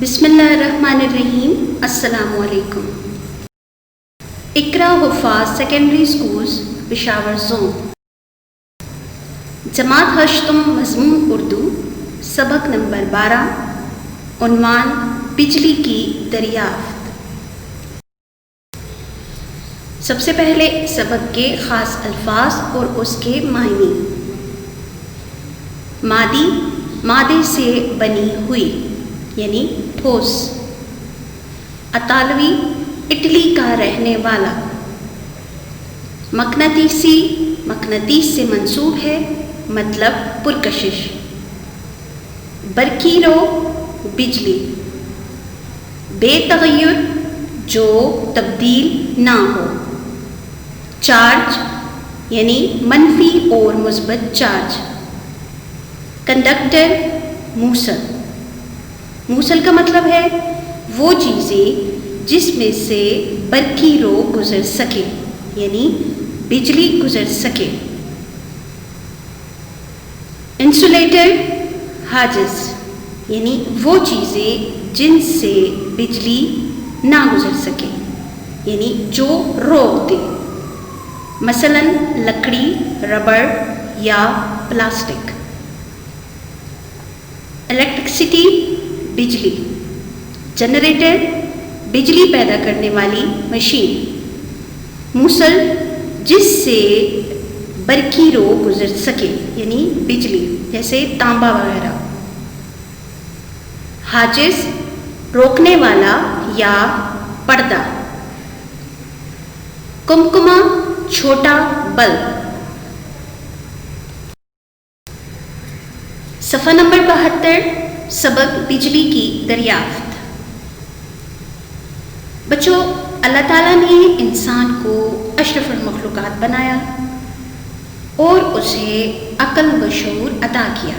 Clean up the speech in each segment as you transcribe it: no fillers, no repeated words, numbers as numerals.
بسم اللہ الرحمن الرحیم. السلام علیکم. اقرا حفاظ سیکنڈری سکولز پشاور زون. جماعت ہشتم مضمون اردو سبق نمبر 12. عنوان بجلی کی دریافت. سب سے پہلے سبق کے خاص الفاظ اور اس کے معنی. مادی مادے سے بنی ہوئی یعنی ٹھوس. اطالوی اٹلی کا رہنے والا. مقناطیسی مقناطیس سے منسوب ہے مطلب پرکشش. برقی رو بجلی. بے تغیر جو تبدیل نہ ہو. چارج یعنی منفی اور مثبت چارج. کنڈکٹر موصل. موصل کا مطلب ہے وہ چیزیں جس میں سے برقی رو گزر سکے یعنی بجلی گزر سکے. انسولیٹر حاجز یعنی وہ چیزیں جن سے بجلی نہ گزر سکے یعنی جو روک دے، مثلا لکڑی، ربڑ یا پلاسٹک. الیکٹرسٹی بجلی. جنریٹر بجلی پیدا کرنے والی مشین. موصل جس سے برقی رو گزر سکے یعنی بجلی جیسے تانبا وغیرہ. حاجز روکنے والا یا پردہ. کمکما چھوٹا بلب. صفحہ نمبر 72. سبق بجلی کی دریافت. بچوں، اللہ تعالیٰ نے انسان کو اشرف المخلوقات بنایا اور اسے عقل و شعور عطا کیا،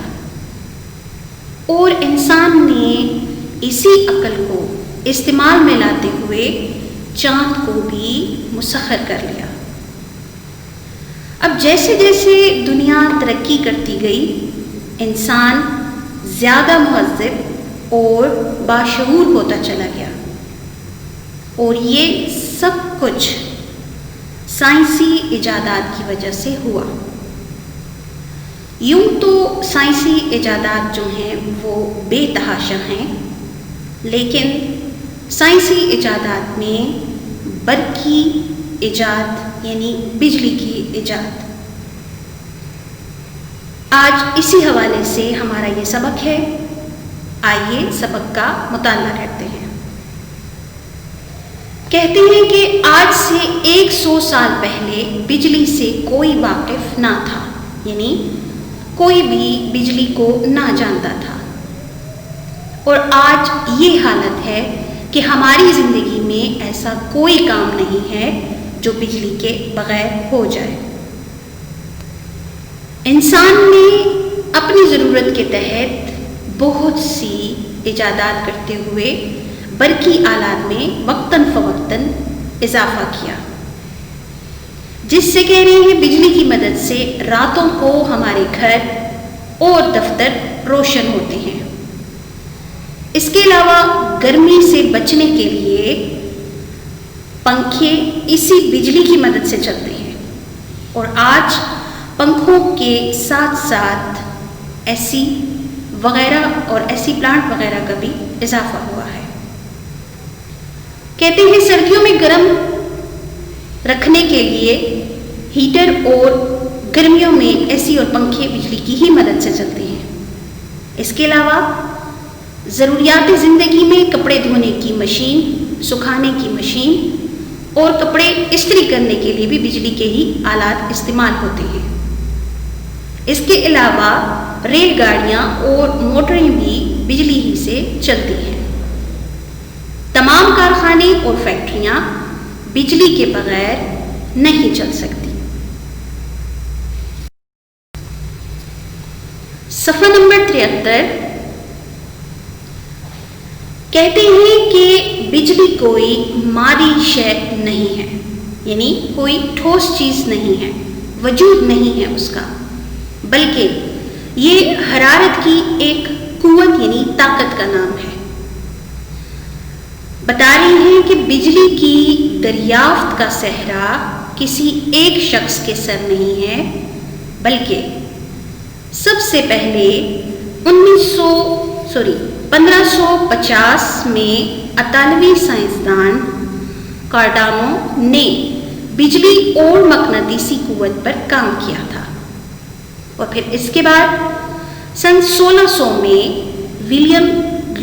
اور انسان نے اسی عقل کو استعمال میں لاتے ہوئے چاند کو بھی مسخر کر لیا. اب جیسے جیسے دنیا ترقی کرتی گئی، انسان زیادہ مہذب اور باشعور ہوتا چلا گیا، اور یہ سب کچھ سائنسی ایجادات کی وجہ سے ہوا. یوں تو سائنسی ایجادات جو ہیں وہ بے تحاشا ہیں، لیکن سائنسی ایجادات میں برقی ایجاد یعنی بجلی کی ایجاد. آج اسی حوالے سے ہمارا یہ سبق ہے. آئیے سبق کا مطالعہ کرتے ہیں. کہتے ہیں کہ آج سے 100 سال پہلے بجلی سے کوئی واقف نہ تھا، یعنی کوئی بھی بجلی کو نہ جانتا تھا. اور آج یہ حالت ہے کہ ہماری زندگی میں ایسا کوئی کام نہیں ہے جو بجلی کے بغیر ہو جائے. انسان نے اپنی ضرورت کے تحت بہت سی ایجادات کرتے ہوئے برقی آلات میں وقتاً فوقتاً اضافہ کیا، جس سے کہہ رہے ہیں بجلی کی مدد سے راتوں کو ہمارے گھر اور دفتر روشن ہوتے ہیں. اس کے علاوہ گرمی سے بچنے کے لیے پنکھے اسی بجلی کی مدد سے چلتے ہیں، اور آج پنکھوں کے ساتھ ساتھ اے سی وغیرہ اور اے سی پلانٹ وغیرہ کا بھی اضافہ ہوا ہے. کہتے ہیں سردیوں میں گرم رکھنے کے لیے ہیٹر، اور گرمیوں میں اے سی اور پنکھے بجلی کی ہی مدد سے چلتے ہیں. اس کے علاوہ ضروریات زندگی میں کپڑے دھونے کی مشین، سکھانے کی مشین اور کپڑے استری کرنے کے لیے بھی بجلی کے ہی آلات استعمال ہوتے ہیں. اس کے علاوہ ریل گاڑیاں اور موٹریں بھی بجلی ہی سے چلتی ہیں. تمام کارخانے اور فیکٹریاں بجلی کے بغیر نہیں چل سکتی. صفحہ نمبر 73. کہتے ہیں کہ بجلی کوئی مادی شے نہیں ہے، یعنی کوئی ٹھوس چیز نہیں ہے، وجود نہیں ہے اس کا، بلکہ یہ حرارت کی ایک قوت یعنی طاقت کا نام ہے. بتا رہی ہیں کہ بجلی کی دریافت کا صحرا کسی ایک شخص کے سر نہیں ہے، بلکہ سب سے پہلے 1550 میں اطالوی سائنسدان کارڈانو نے بجلی اور مقناطیسی قوت پر کام کیا تھا، اور پھر اس کے بعد سن 1600 میں ولیم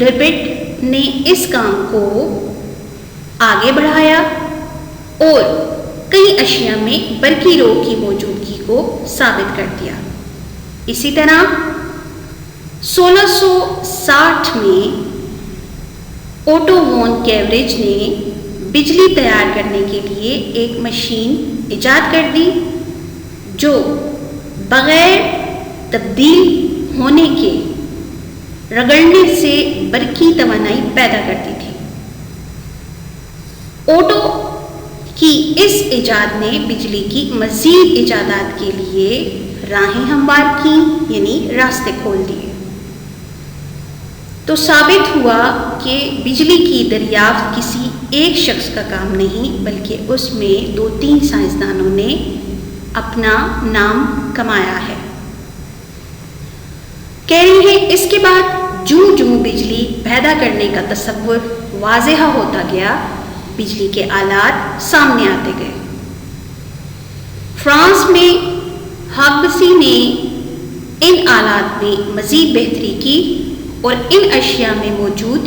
لبٹ نے اس کام کو آگے بڑھایا اور کئی اشیاء میں برقی رو کی موجودگی کو ثابت کر دیا۔ اسی طرح 1660 میں اوٹو وون کیوریج نے بجلی تیار کرنے کے لیے ایک مشین ایجاد کر دی جو بغیر تبدیل ہونے کے رگڑنے سے برقی توانائی پیدا کرتی تھی۔ اوٹو کی اس ایجاد نے بجلی کی مزید ایجادات کے لیے راہیں ہموار کی، یعنی راستے کھول دیے۔ تو ثابت ہوا کہ بجلی کی دریافت کسی ایک شخص کا کام نہیں، بلکہ اس میں 2-3 سائنسدانوں نے اپنا نام کمایا ہے۔ کہہ رہی ہیں اس کے بعد جوں جوں بجلی پیدا کرنے کا تصور واضح ہوتا گیا، بجلی کے آلات سامنے آتے گئے۔ فرانس میں ہاگبسی نے ان آلات میں مزید بہتری کی اور ان اشیاء میں موجود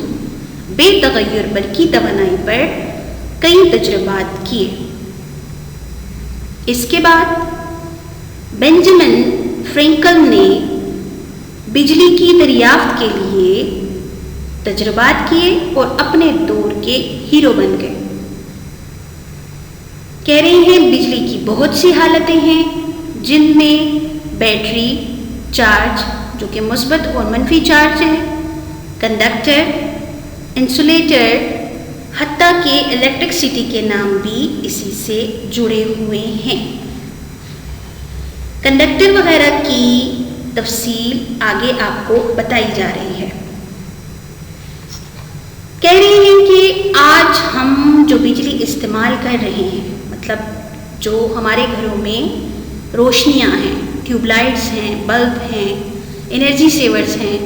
بے تغیر برقی توانائی پر کئی تجربات کیے۔ اس کے بعد بینجامن فرینکل نے بجلی کی دریافت کے لیے تجربات کیے اور اپنے دور کے ہیرو بن گئے۔ کہہ رہے ہیں بجلی کی بہت سی حالتیں ہیں جن میں بیٹری چارج جو کہ مثبت اور منفی چارج ہے، کنڈکٹر، انسولیٹر، حتیٰ کہ الیکٹرسٹی کے نام بھی اسی سے جڑے ہوئے ہیں۔ کنڈکٹر وغیرہ کی تفصیل آگے آپ کو بتائی جا رہی ہے۔ کہہ رہے ہیں کہ آج ہم جو بجلی استعمال کر رہے ہیں، مطلب جو ہمارے گھروں میں روشنیاں ہیں، ٹیوب لائٹس ہیں، بلب ہیں، انرجی سیورز ہیں،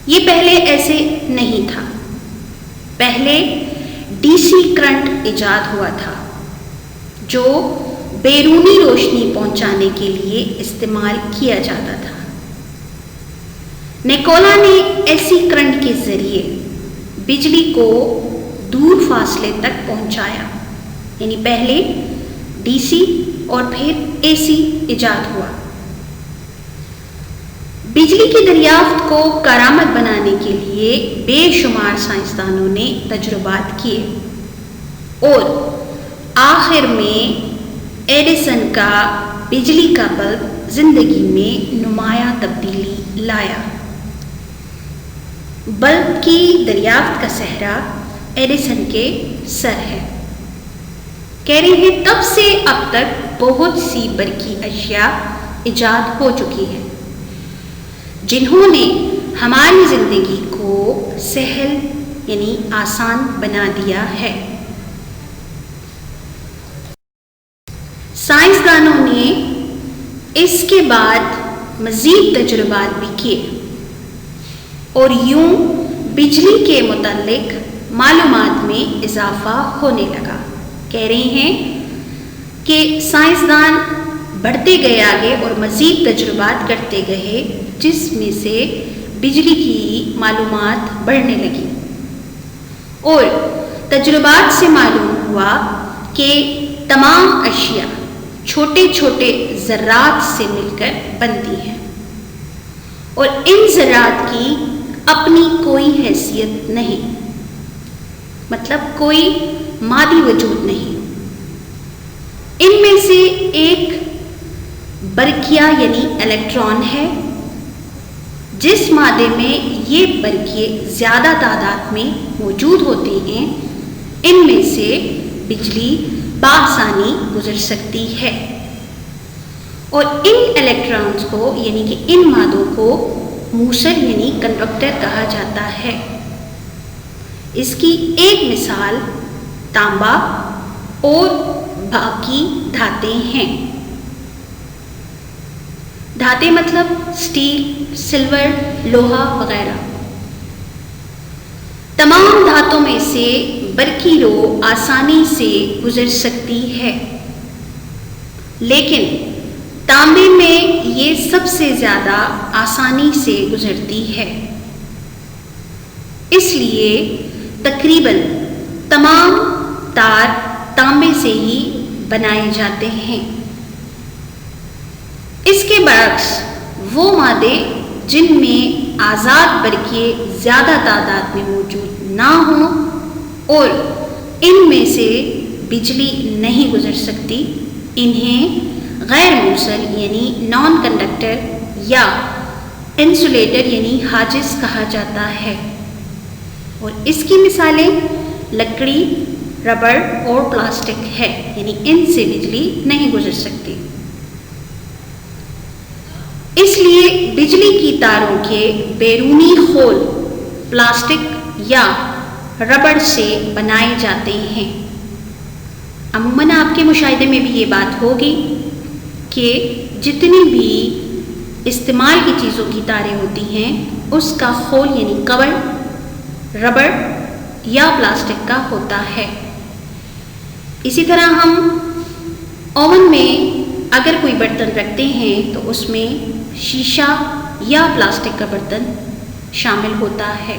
یہ پہلے ایسے نہیں تھا۔ پہلے ڈی سی کرنٹ ایجاد ہوا تھا جو بیرونی روشنی پہنچانے کے لیے استعمال کیا جاتا تھا۔ نیکولا نے ایسی کرنٹ کے ذریعے بجلی کو دور فاصلے تک پہنچایا، یعنی پہلے ڈی سی اور پھر اے سی ایجاد ہوا۔ بجلی کی دریافت کو کارآمد بنانے کے لیے بے شمار سائنسدانوں نے تجربات کیے اور آخر میں ایڈیسن کا بجلی کا بلب زندگی میں نمایاں تبدیلی لایا۔ بلب کی دریافت کا صحرا ایڈیسن کے سر ہے۔ کہہ رہے ہیں تب سے اب تک بہت سی برقی اشیاء ایجاد ہو چکی ہیں جنہوں نے ہماری زندگی کو سہل یعنی آسان بنا دیا ہے۔ سائنسدانوں نے اس کے بعد مزید تجربات بھی کیے اور یوں بجلی کے متعلق معلومات میں اضافہ ہونے لگا۔ کہہ رہے ہیں کہ سائنسدان بڑھتے گئے آگے اور مزید تجربات کرتے گئے، جس میں سے بجلی کی معلومات بڑھنے لگی اور تجربات سے معلوم ہوا کہ تمام اشیاء چھوٹے چھوٹے ذرات سے مل کر بنتی ہیں اور ان ذرات کی اپنی کوئی حیثیت نہیں، مطلب کوئی مادی وجود نہیں۔ ان میں سے ایک برقیہ یعنی الیکٹران ہے۔ جس مادے میں یہ برقیے زیادہ تعداد میں موجود ہوتے ہیں، ان میں سے بجلی بآسانی گزر سکتی ہے اور ان الیکٹرانز کو یعنی کہ ان مادوں کو موصل یعنی کنڈکٹر کہا جاتا ہے۔ اس کی ایک مثال تانبا اور باقی دھاتیں ہیں۔ دھاتیں مطلب اسٹیل، سلور، لوہا وغیرہ۔ تمام دھاتوں میں سے برقی رو آسانی سے گزر سکتی ہے، لیکن تانبے میں یہ سب سے زیادہ آسانی سے گزرتی ہے۔ اس لیے تقریباً تمام تار تانبے سے ہی بنائے جاتے ہیں۔ اس کے برعکس وہ مادے جن میں آزاد برقیے زیادہ تعداد میں موجود نہ ہوں اور ان میں سے بجلی نہیں گزر سکتی، انہیں غیر موصل یعنی نان کنڈکٹر یا انسولیٹر یعنی حاجز کہا جاتا ہے، اور اس کی مثالیں لکڑی، ربڑ اور پلاسٹک ہے، یعنی ان سے بجلی نہیں گزر سکتی۔ اس لیے بجلی کی تاروں کے بیرونی خول پلاسٹک یا ربڑ سے بنائے جاتے ہیں۔ عموماً آپ کے مشاہدے میں بھی یہ بات ہوگی کہ جتنی بھی استعمال کی چیزوں کی تاریں ہوتی ہیں اس کا خول یعنی کور ربڑ یا پلاسٹک کا ہوتا ہے۔ اسی طرح ہم اوون میں اگر کوئی برتن رکھتے ہیں تو اس میں شیشہ یا پلاسٹک کا برتن شامل ہوتا ہے۔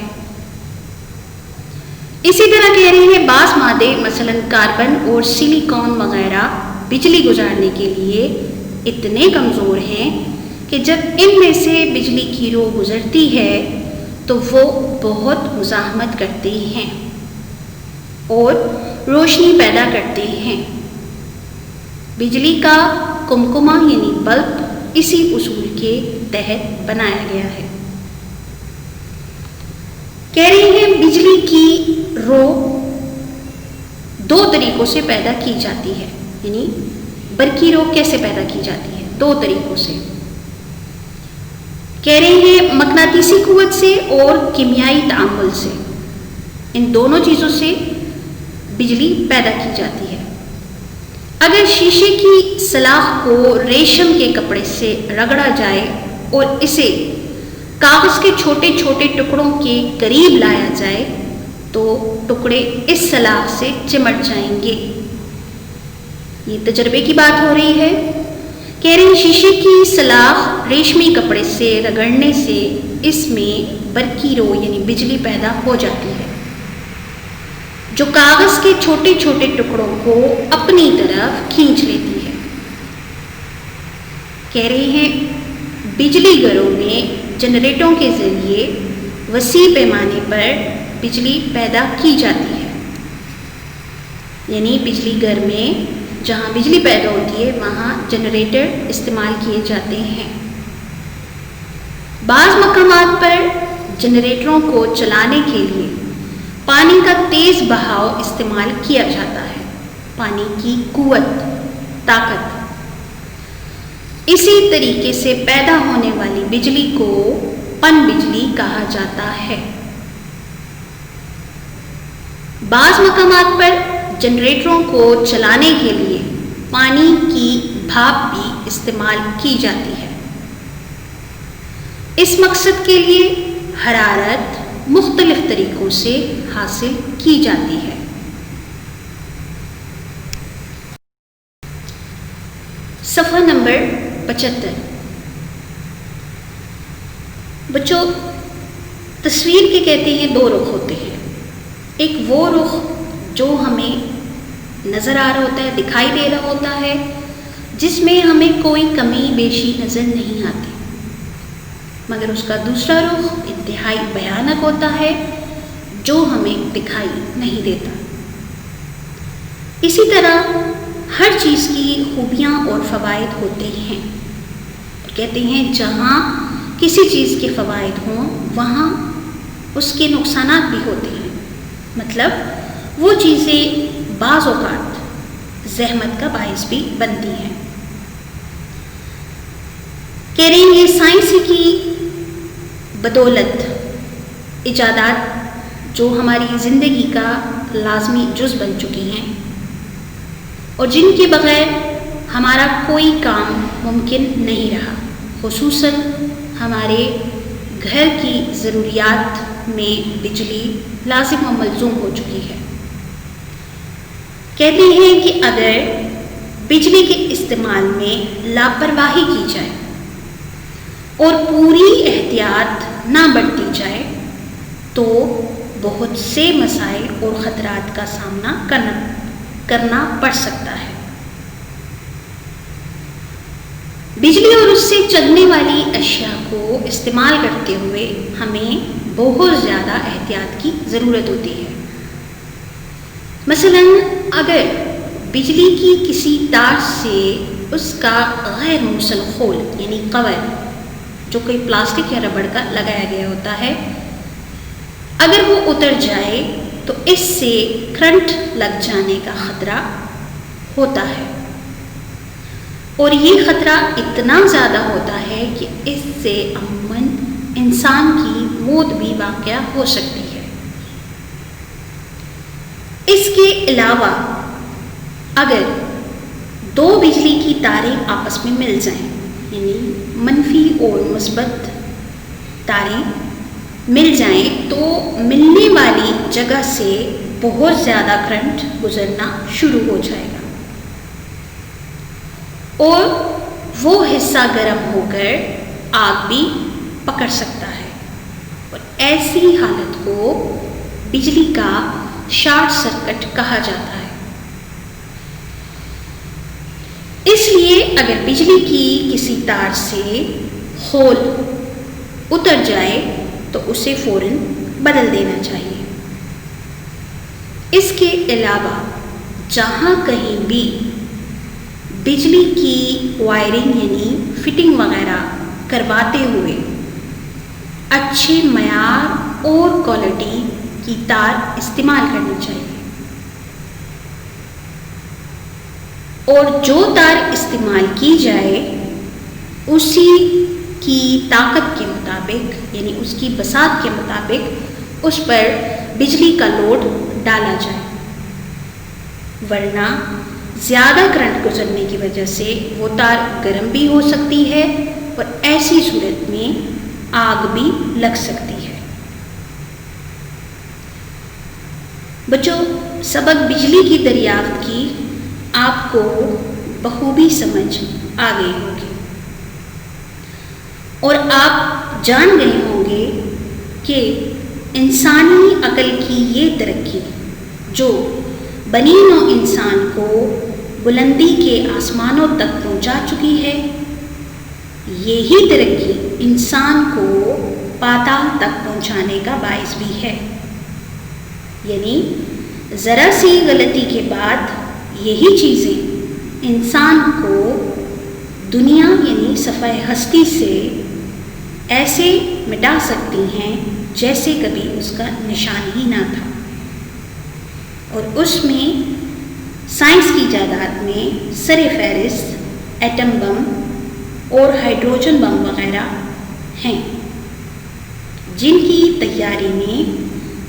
اسی طرح کہہ رہے ہیں بعض مادے مثلا کاربن اور سلیکون وغیرہ بجلی گزارنے کے لیے اتنے کمزور ہیں کہ جب ان میں سے بجلی کی رو گزرتی ہے تو وہ بہت مزاحمت کرتے ہیں اور روشنی پیدا کرتے ہیں۔ بجلی کا کمکمہ یعنی بلب اسی اصول کے تحت بنایا گیا ہے۔ کہہ رہے ہیں بجلی کی رو دو طریقوں سے پیدا کی جاتی ہے، یعنی برقی رو کیسے پیدا کی جاتی ہے؟ دو طریقوں سے۔ کہہ رہے ہیں مقناطیسی قوت سے اور کیمیائی تعامل سے، ان دونوں چیزوں سے بجلی پیدا کی جاتی ہے۔ اگر شیشے کی سلاخ کو ریشم کے کپڑے سے رگڑا جائے اور اسے کاغذ کے چھوٹے چھوٹے ٹکڑوں کے قریب لایا جائے تو ٹکڑے اس سلاخ سے چمٹ جائیں گے۔ یہ تجربے کی بات ہو رہی ہے۔ کہہ رہے ہیں شیشے کی سلاخ ریشمی کپڑے سے رگڑنے سے اس میں برقی رو یعنی بجلی پیدا ہو جاتی ہے جو کاغذ کے چھوٹے چھوٹے ٹکڑوں کو اپنی طرف کھینچ لیتی ہے۔ کہہ رہے ہیں بجلی گھروں میں جنریٹروں کے ذریعے وسیع پیمانے پر بجلی پیدا کی جاتی ہے، یعنی بجلی گھر میں جہاں بجلی پیدا ہوتی ہے وہاں جنریٹر استعمال کیے جاتے ہیں۔ بعض مقامات پر جنریٹروں کو چلانے کے لیے پانی کا تیز بہاؤ استعمال کیا جاتا ہے، پانی کی قوت، طاقت۔ اسی طریقے سے پیدا ہونے والی بجلی کو پن بجلی کہا جاتا ہے۔ بعض مقامات پر جنریٹروں کو چلانے کے لیے پانی کی بھاپ بھی استعمال کی جاتی ہے۔ اس مقصد کے لیے حرارت مختلف طریقوں سے حاصل کی جاتی ہے۔ صفحہ نمبر 75۔ بچوں تصویر کے کہتے ہیں دو رخ ہوتے ہیں، ایک وہ رخ جو ہمیں نظر آ رہا ہوتا ہے، دکھائی دے رہا ہوتا ہے، جس میں ہمیں کوئی کمی بیشی نظر نہیں آتی، مگر اس کا دوسرا رخ انتہائی بھیانک ہوتا ہے جو ہمیں دکھائی نہیں دیتا۔ اسی طرح ہر چیز کی خوبیاں اور فوائد ہوتے ہیں۔ کہتے ہیں جہاں کسی چیز کے فوائد ہوں وہاں اس کے نقصانات بھی ہوتے ہیں، مطلب وہ چیزیں بعض اوقات زحمت کا باعث بھی بنتی ہیں۔ کہہ رہے ہیں سائنس کی بدولت ایجادات جو ہماری زندگی کا لازمی جز بن چکی ہیں اور جن کے بغیر ہمارا کوئی کام ممکن نہیں رہا، خصوصاً ہمارے گھر کی ضروریات میں بجلی لازم و ملزوم ہو چکی ہے۔ کہتے ہیں کہ اگر بجلی کے استعمال میں لاپرواہی کی جائے اور پوری احتیاط نہ برتی جائے تو بہت سے مسائل اور خطرات کا سامنا کرنا پڑ سکتا ہے۔ بجلی اور اس سے چلنے والی اشیاء کو استعمال کرتے ہوئے ہمیں بہت زیادہ احتیاط کی ضرورت ہوتی ہے۔ مثلاً اگر بجلی کی کسی تار سے اس کا غیر موصل خول یعنی کور، جو کوئی پلاسٹک یا ربڑ کا لگایا گیا ہوتا ہے، اگر وہ اتر جائے تو اس سے کرنٹ لگ جانے کا خطرہ ہوتا ہے، اور یہ خطرہ اتنا زیادہ ہوتا ہے کہ اس سے عموماً انسان کی موت بھی واقع ہو سکتی ہے۔ اس کے علاوہ اگر دو بجلی کی تاریں آپس میں مل جائیں، یعنی منفی اور مثبت تاریں مل جائیں، تو ملنے والی جگہ سے بہت زیادہ کرنٹ گزرنا شروع ہو جائے گا اور وہ حصہ گرم ہو کر آگ بھی پکڑ سکتا ہے، اور ایسی حالت کو بجلی کا شارٹ سرکٹ کہا جاتا ہے۔ اس لیے اگر بجلی کی کسی تار سے خول اتر جائے تو اسے فوراً بدل دینا چاہیے۔ اس کے علاوہ جہاں کہیں بھی بجلی کی وائرنگ یعنی فٹنگ وغیرہ کرواتے ہوئے اچھے معیار اور کوالٹی کی تار استعمال کرنی چاہیے، اور جو تار استعمال کی جائے اسی کی طاقت کے مطابق یعنی اس کی بساط کے مطابق اس پر بجلی کا لوڈ ڈالا جائے، ورنہ زیادہ کرنٹ گزرنے کی وجہ سے وہ تار گرم بھی ہو سکتی ہے اور ایسی صورت میں آگ بھی لگ سکتی ہے۔ بچوں، سبق بجلی کی دریافت کی آپ کو بخوبی سمجھ آ گئی ہوگی، اور آپ جان گئے ہوں گے کہ انسانی عقل کی یہ ترقی جو بنی نوع انسان کو بلندی کے آسمانوں تک پہنچا چکی ہے، یہی ترقی انسان کو پاتال تک پہنچانے کا باعث بھی ہے۔ یعنی ذرا سی غلطی کے بعد یہی چیزیں انسان کو دنیا یعنی صفحہ ہستی سے ایسے مٹا سکتی ہیں جیسے کبھی اس کا نشان ہی نہ تھا، اور اس میں سائنس کی جائیداد میں سر فہرست ایٹم بم اور ہائیڈروجن بم وغیرہ ہیں، جن کی تیاری نے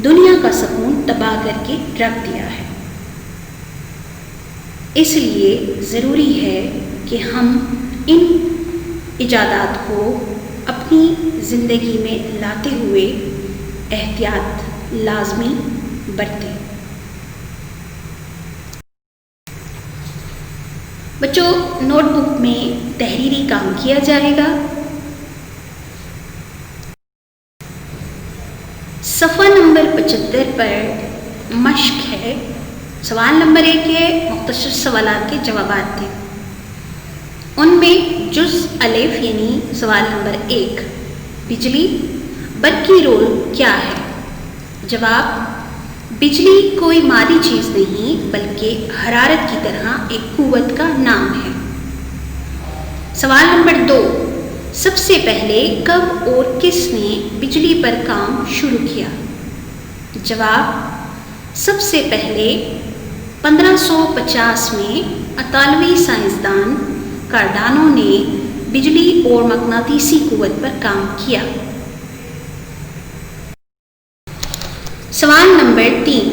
دنیا کا سکون تباہ کر کے رکھ دیا ہے۔ اس لیے ضروری ہے کہ ہم ان ایجادات کو اپنی زندگی میں لاتے ہوئے احتیاط لازمی برتیں۔ بچوں، نوٹ بک میں تحریری کام کیا جائے گا۔ صفحہ نمبر 75 پر مشق ہے۔ سوال نمبر 1 ہے، مختصر سوالات کے جوابات دیں۔ ان میں جز الف یعنی سوال نمبر 1، بجلی برقی رول کیا ہے؟ جواب: بجلی کوئی مادی چیز نہیں بلکہ حرارت کی طرح ایک قوت کا نام ہے۔ سوال نمبر 2، سب سے پہلے کب اور کس نے بجلی پر کام شروع کیا؟ جواب: سب سے پہلے 1550 میں اطالوی سائنسدان کارڈانو نے بجلی اور مقناطیسی قوت پر کام کیا۔ سوال نمبر 3،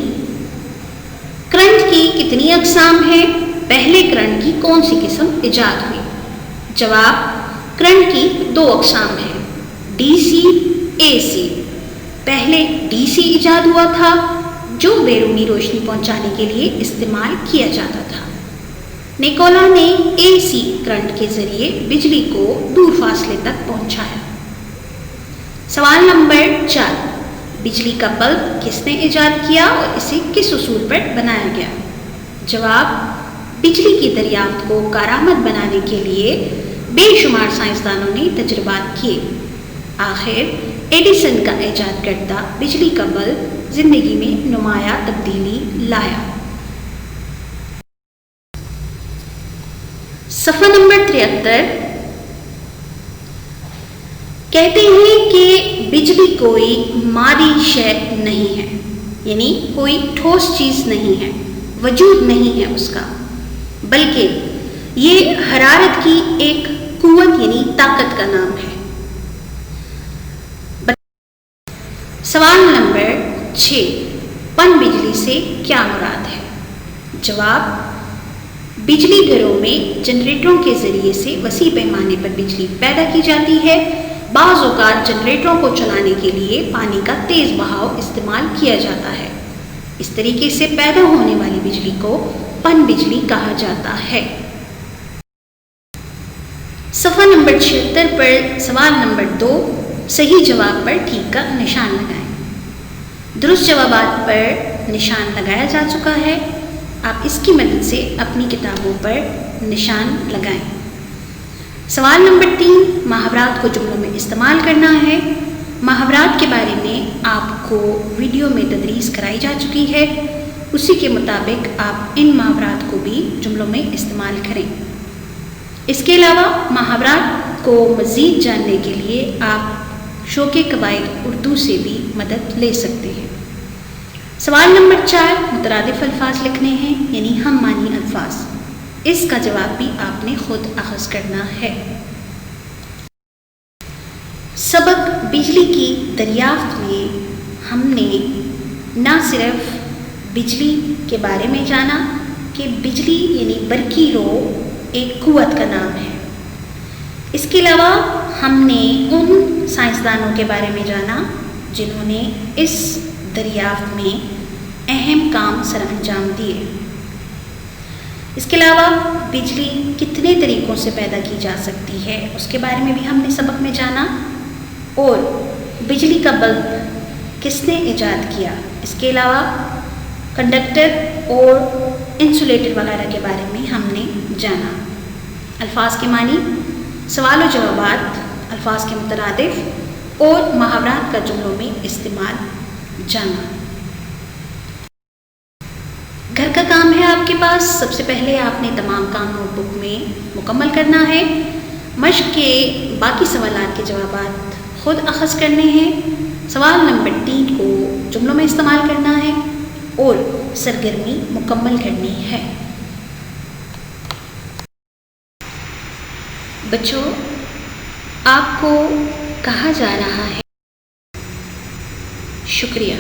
کرنٹ کی کتنی اقسام ہیں؟ پہلے کرنٹ کی کون سی قسم ایجاد ہوئی؟ جواب، کرنٹ کی 2 اقسام ہیں، ڈی سی، اے سی۔ پہلے ڈی سی ایجاد ہوا تھا جو بیرونی روشنی پہنچانے کے لیے استعمال کیا جاتا تھا۔ نیکولا نے اے سی کرنٹ کے ذریعے بجلی کو دور فاصلے تک پہنچایا۔ سوال نمبر 4، بجلی کا بلب کس نے ایجاد کیا اور اسے کس اصول پر بنایا گیا؟ جواب، بجلی کی دریافت کو کارآمد بنانے کے لیے بے شمار سائنسدانوں نے تجربات کیے۔ آخر ایڈیسن کا ایجاد کردہ بجلی کا بلب زندگی میں نمایاں تبدیلی لایا۔ صفحہ نمبر 73، کہتے ہیں کہ بجلی کوئی مادی شے نہیں ہے، یعنی کوئی ٹھوس چیز نہیں ہے، وجود نہیں ہے اس کا، بلکہ یہ حرارت کی ایک قوت یعنی طاقت کا نام ہے۔ سوال نمبر 6، پن بجلی سے کیا مراد ہے؟ جواب، بجلی گھروں میں جنریٹروں کے ذریعے سے وسیع پیمانے پر بجلی پیدا کی جاتی ہے۔ بعض اوقات جنریٹروں کو چلانے کے لیے پانی کا تیز بہاؤ استعمال کیا جاتا ہے۔ اس طریقے سے پیدا ہونے والی بجلی کو پن بجلی کہا جاتا ہے۔ صفحہ نمبر 76 پر سوال نمبر 2، صحیح جواب پر ٹھیک کا نشان لگائیں۔ درست جوابات پر نشان لگایا جا چکا ہے، آپ اس کی مدد سے اپنی کتابوں پر نشان لگائیں۔ سوال نمبر 3، محاورات کو جملوں میں استعمال کرنا ہے۔ محاورات کے بارے میں آپ کو ویڈیو میں تدریس کرائی جا چکی ہے، اسی کے مطابق آپ ان محاورات کو بھی جملوں میں استعمال کریں۔ اس کے علاوہ محاورات کو مزید جاننے کے لیے آپ شوق قواعد اردو سے بھی مدد لے سکتے ہیں۔ سوال نمبر 4، مترادف الفاظ لکھنے ہیں، یعنی ہم معنی الفاظ۔ اس کا جواب بھی آپ نے خود اخذ کرنا ہے۔ سبق بجلی کی دریافت میں ہم نے نہ صرف بجلی کے بارے میں جانا کہ بجلی یعنی برقی رو ایک قوت کا نام ہے، اس کے علاوہ ہم نے ان سائنسدانوں کے بارے میں جانا جنہوں نے اس دریافت میں اہم کام سر انجام دیے۔ اس کے علاوہ بجلی کتنے طریقوں سے پیدا کی جا سکتی ہے اس کے بارے میں بھی ہم نے سبق میں جانا، اور بجلی کا بلب کس نے ایجاد کیا، اس کے علاوہ کنڈکٹر اور انسولیٹر وغیرہ کے بارے میں ہم نے جانا۔ الفاظ کے معنی، سوال و جوابات، الفاظ کے مترادف اور محاورات کا جملوں میں استعمال جانا۔ گھر کا کام ہے آپ کے پاس، سب سے پہلے آپ نے تمام کام نوٹ بک میں مکمل کرنا ہے۔ مشق کے باقی سوالات کے جوابات خود اخذ کرنے ہیں۔ سوال نمبر 3 کو جملوں میں استعمال کرنا ہے اور سرگرمی مکمل کرنی ہے۔ بچوں، آپ کو کہا جا رہا ہے شکریہ۔